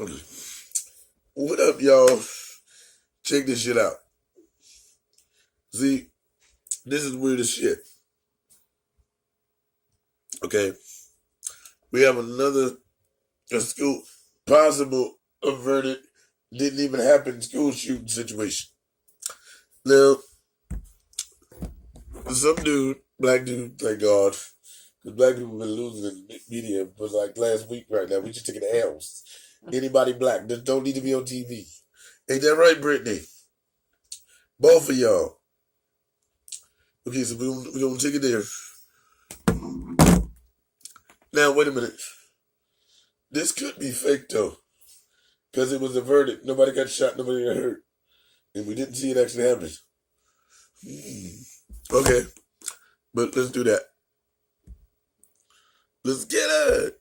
Okay. What up, y'all? Check this shit out. See, this is weird as shit. Okay. We have another school possible averted, didn't even happen school shooting situation. Now, some dude, black dude, thank God, because black people have been losing in the media for like last week right now. We just taking the L's. Anybody black just don't need to be on TV. Ain't that right, Brittany? Both of y'all. Okay, so we're gonna take it there. Now, wait a minute. This could be fake though, because it was averted. Nobody got shot, nobody got hurt, and we didn't see it actually happen. Okay, but let's do that. Let's get it.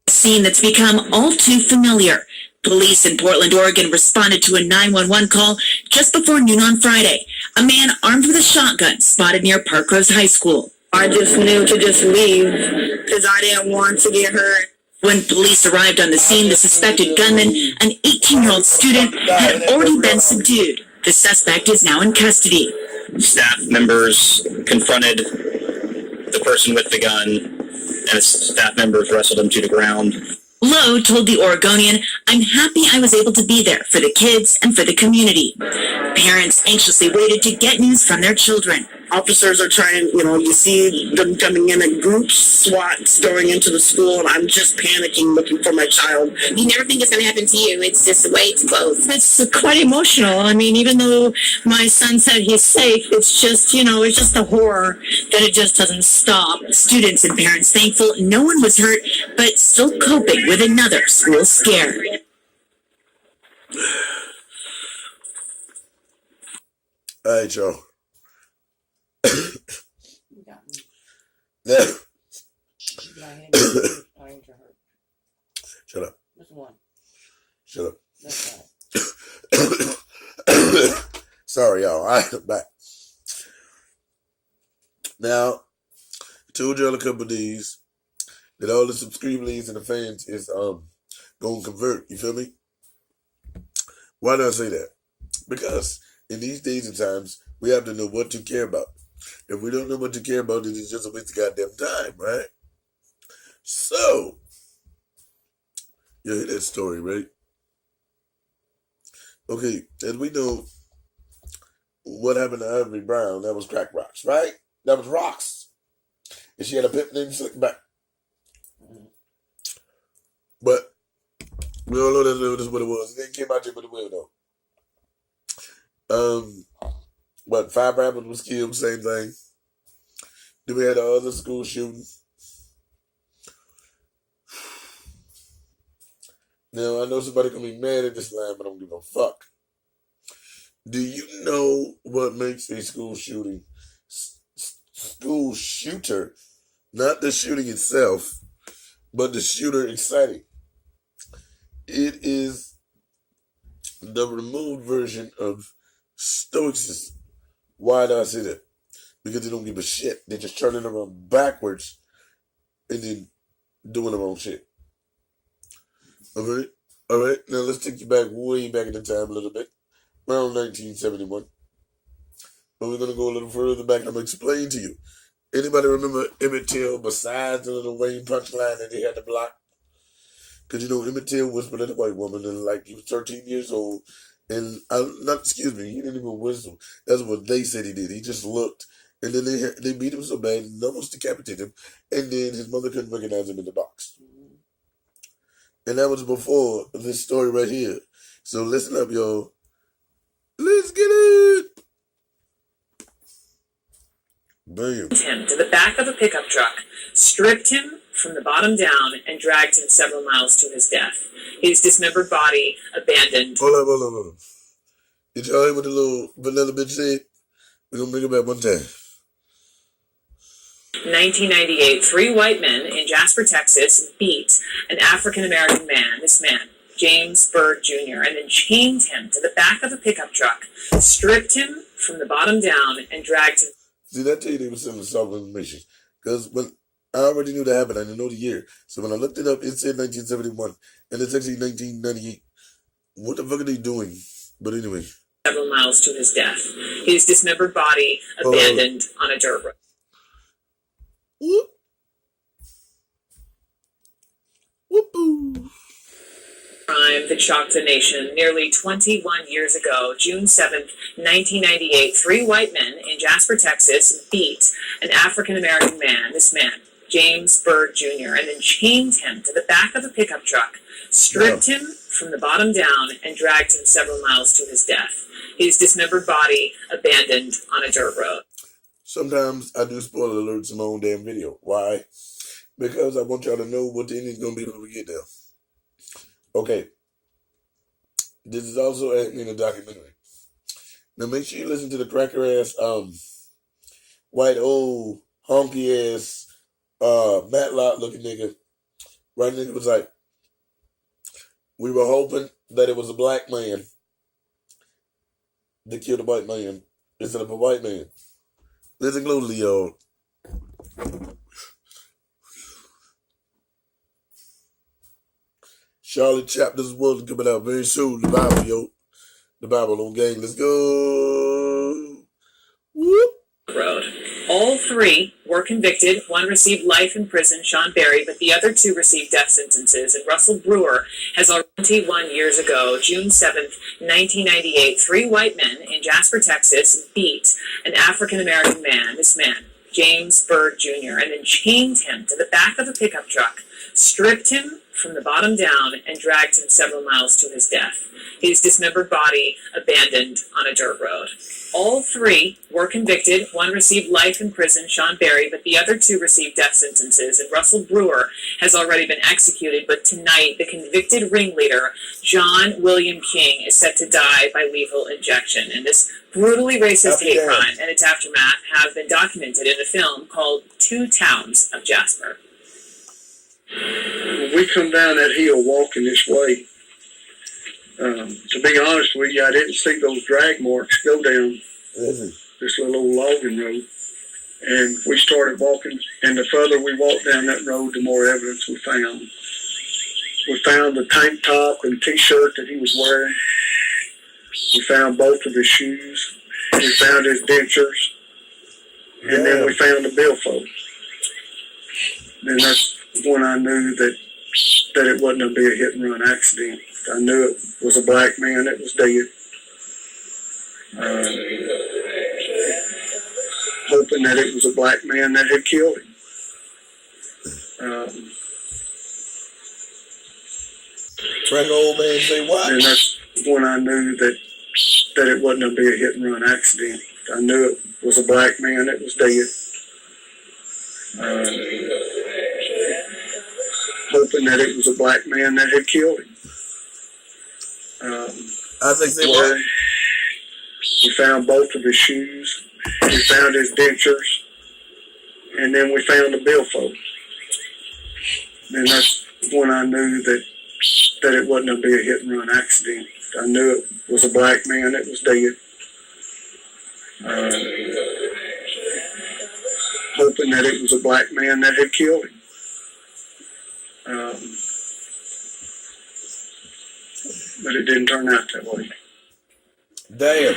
Scene that's become all too familiar. Police in Portland, Oregon responded to a 911 call just before noon on Friday. A man armed with a shotgun spotted near Parkrose High School. I just knew to just leave because I didn't want to get hurt. When police arrived on the scene, the suspected gunman, an 18-year-old student, had already been subdued. The suspect is now in custody. Staff members confronted the person with the gun, and staff members wrestled him to the ground. Lowe told the Oregonian, "I'm happy I was able to be there for the kids and for the community." Parents anxiously waited to get news from their children. Officers are trying, you see them coming in groups, SWATs going into the school, and I'm just panicking looking for my child. You never think it's going to happen to you. It's just way too close. It's quite emotional. I mean, even though my son said he's safe, it's just, it's just a horror that it just doesn't stop. Students and parents thankful no one was hurt, but still coping with another school scare. All right, y'all. Now, shut up. Shut up. Sorry, y'all. I'm back. Now, I told y'all a couple of days that all the subscribers and the fans is gonna convert. You feel me? Why do I say that? Because in these days and times, we have to know what to care about. If we don't know what to care about, then it's just a waste of goddamn time, right? So, you hear that story, right? Okay, as we know, what happened to Ivory Brown, that was crack rocks, right? That was rocks. And she had a pimp named Slickback. But we all know that's what it was. It came out there with the will, though. What, 5 rappers was killed, same thing. Then we had the other school shooting. Now, I know somebody gonna be mad at this line, but I don't give a fuck. Do you know what makes a school shooting, school shooter, not the shooting itself, but the shooter exciting? It is the removed version of stoicism. Why do I say that? Because they don't give a shit. They're just turning around backwards and then doing their own shit. All right. Now let's take you back, way back in the time a little bit, around 1971. But we're gonna go a little further back and I'm gonna explain to you. Anybody remember Emmett Till besides the Little Wayne punchline that they had to block? Because Emmett Till whispered at a white woman and like he was 13 years old. And he didn't even whistle. That's what they said he did. He just looked. And then they beat him so bad and almost decapitated him. And then his mother couldn't recognize him in the box. And that was before this story right here. So listen up, y'all. Let's get it. Bam. Him to the back of a pickup truck, stripped him from the bottom down, and dragged him several miles to his death. His dismembered body abandoned. Hold on. Did y'all hear what the little vanilla bitch said? We're gonna bring it back one time. 1998, 3 white men in Jasper, Texas, beat an African-American man, James Byrd Jr., and then chained him to the back of a pickup truck, stripped him from the bottom down, and dragged him. See, that tell you they were sending solid information. Because when I already knew that happened, I didn't know the year. So when I looked it up, it said 1971. and it's actually 1998. What the fuck are they doing? But anyway. Several miles to his death. His dismembered body abandoned on a dirt road. Whoop. Whoop-oo. Crime that shocked the nation nearly 21 years ago, June 7th, 1998, 3 white men in Jasper, Texas beat an African American man, this man, James Byrd Jr., and then chained him to the back of a pickup truck, stripped him from the bottom down, and dragged him several miles to his death. His dismembered body abandoned on a dirt road. Sometimes I do spoiler alerts in my own damn video. Why? Because I want y'all to know what the ending's gonna be when we get there. Okay. This is also happening in a documentary. Now make sure you listen to the cracker ass, white old honky ass, Matlock looking nigga. Right nigga was like, we were hoping that it was a black man that killed a white man instead of a white man. Listen closely, y'all. Charlotte chapters 1 coming out very soon. The Bible, yo. The Bible on gang. Let's go. Whoop. Road. All 3 were convicted. One received life in prison, Sean Berry, but the other 2 received death sentences. And Russell Brewer has already 21 years ago, June 7th, 1998, 3 white men in Jasper, Texas beat an African American man, this man, James Byrd Jr., and then chained him to the back of a pickup truck, stripped him from the bottom down, and dragged him several miles to his death. His dismembered body abandoned on a dirt road. All 3 were convicted. One received life in prison, Sean Berry, but the other 2 received death sentences. And Russell Brewer has already been executed, but tonight the convicted ringleader, John William King, is set to die by lethal injection. And this brutally racist hate crime and its aftermath have been documented in a film called Two Towns of Jasper. When we come down that hill walking this way, to be honest with you, I didn't see those drag marks go down this little old logging road. And we started walking, and the further we walked down that road, the more evidence we found. We found the tank top and t-shirt that he was wearing. We found both of his shoes. We found his dentures. And then we found the billfold. And that's when I knew that it wasn't going to be a hit-and-run accident. I knew it was a black man that was dead. Hoping that it was a black man that had killed him. Frank old man say what? And that's when I knew that it wasn't going to be a hit-and-run accident. I knew it was a black man that was dead. Hoping that it was a black man that had killed him. I think they were. We found both of his shoes. We found his dentures. And then we found the billfold. And that's when I knew that it wasn't going to be a hit-and-run accident. I knew it was a black man that was dead. Hoping that it was a black man that had killed him. But it didn't turn out that way. Damn.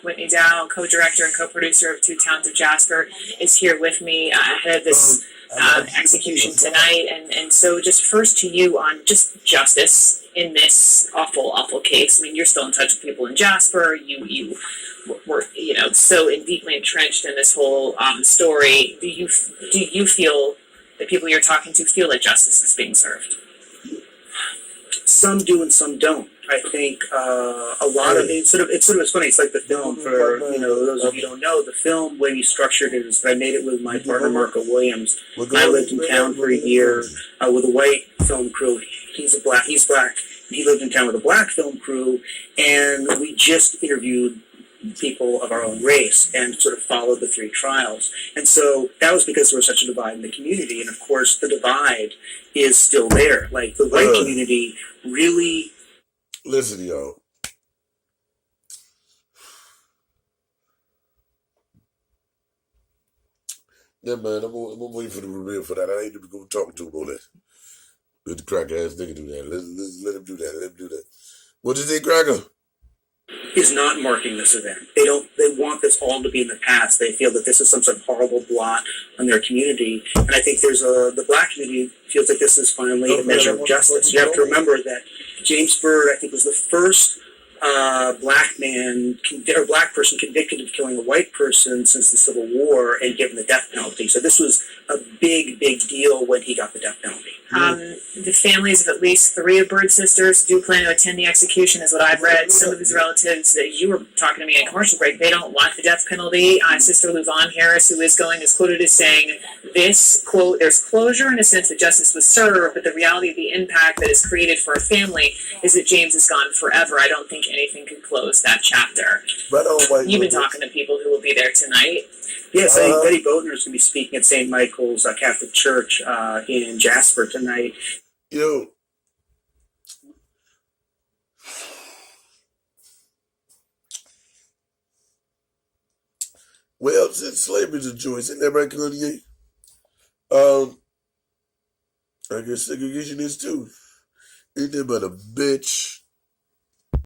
Whitney Dow, co-director and co-producer of Two Towns of Jasper, is here with me ahead of this execution tonight. And so just first to you on just justice in this awful, awful case. I mean, you're still in touch with people in Jasper. You were, so deeply entrenched in this whole story. Do you feel that people you're talking to feel that justice is being served? Some do and some don't. I think a lot of it's funny. It's like the film for those of you who don't know. The film, way we structured it is I made it with my partner Marco Williams. I lived in town for a year with a white film crew. He's black. He lived in town with a black film crew, and we just interviewed people of our own race and sort of followed the 3 trials. And so that was because there was such a divide in the community. And of course, the divide is still there. Like the white community really. Listen, y'all. Yeah, man, I'm gonna wait for the reveal for that. I ain't even gonna talk to him on that. Let the cracker ass nigga do that. Let him do that. Let him do that. What you think, Cracker? Is not marking this event. They want this all to be in the past. They feel that this is some sort of horrible blot on their community. And I think the black community feels like this is finally a measure of justice. You have to remember that James Byrd, I think, was the first black person convicted of killing a white person since the Civil War and given the death penalty. So this was a big, big deal when he got the death penalty. The families of at least 3 of Bird's sisters do plan to attend the execution, is what I've read. Some of his relatives that you were talking to me in commercial break, they don't want the death penalty. Sister Luvon Harris, who is going, is quoted as saying, this, quote, there's closure in a sense that justice was served, but the reality of the impact that is created for a family is that James is gone forever. I don't think anything could close that chapter. You've been talking to people who will be there tonight. Yes, I think Betty Bodner is going to be speaking at St. Michael's Catholic Church in Jasper tonight. You know, well, since slavery's a choice, isn't that right, Kanye? I guess segregation is too. Ain't that but a bitch?